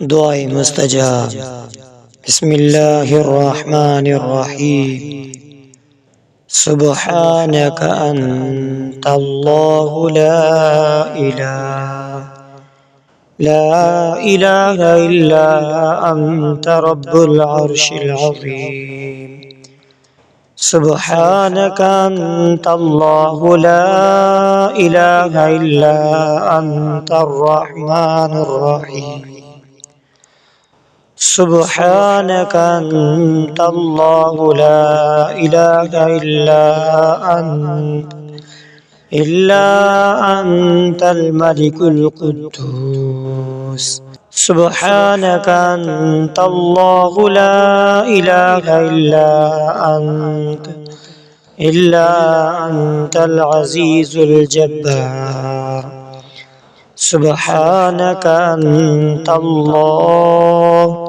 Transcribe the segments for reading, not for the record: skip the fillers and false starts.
دعاء مستجاب. بسم الله الرحمن الرحيم. سبحانك أنت الله لا إله إلا أنت رب العرش العظيم. سبحانك أنت الله لا إله إلا أنت الرحمن الرحيم. سبحانك أنت الله لا إله إلا أنت الملك القدوس. سبحانك أنت الله لا إله إلا أنت العزيز الجبار. سبحانك أنت الله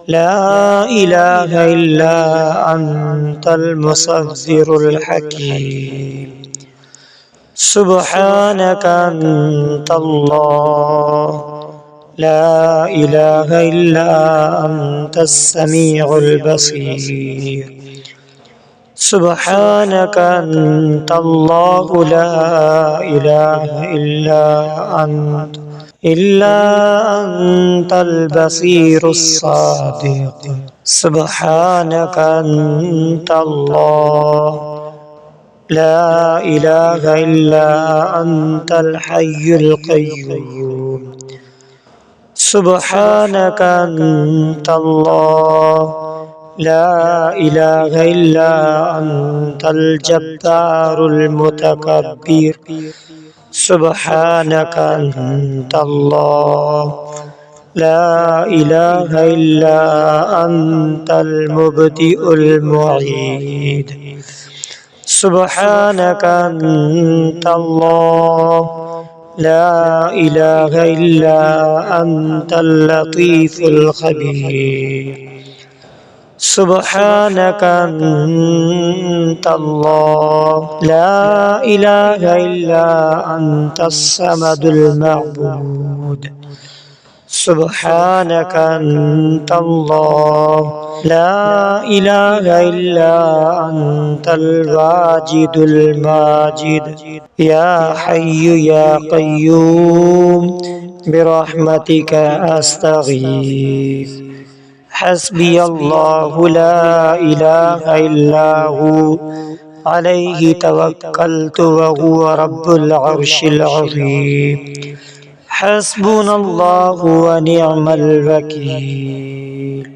لا إله إلا أنت المصور الحكيم. سبحانك أنت الله لا إله إلا أنت السميع البصير. سبحانك أنت الله لا إله إلا أنت البصير الصادق. سبحانك أنت الله لا إله إلا أنت الحي القيوم. سبحانك أنت الله لا إله إلا أنت الجبار المتكبر. سبحانك أنت الله لا إله إلا أنت المبدئ المعيد. سبحانك أنت الله لا إله إلا أنت اللطيف الخبير. سبحانك أنت الله لا إله إلا أنت الصمد المعبود. سبحانك أنت الله لا إله إلا أنت الواجد الماجد. يا حي يا قيوم برحمتك أستغيث. حسبي الله لا إله إلا هو عليه توكلت وهو رب العرش العظيم. حسبنا الله ونعم الوكيل.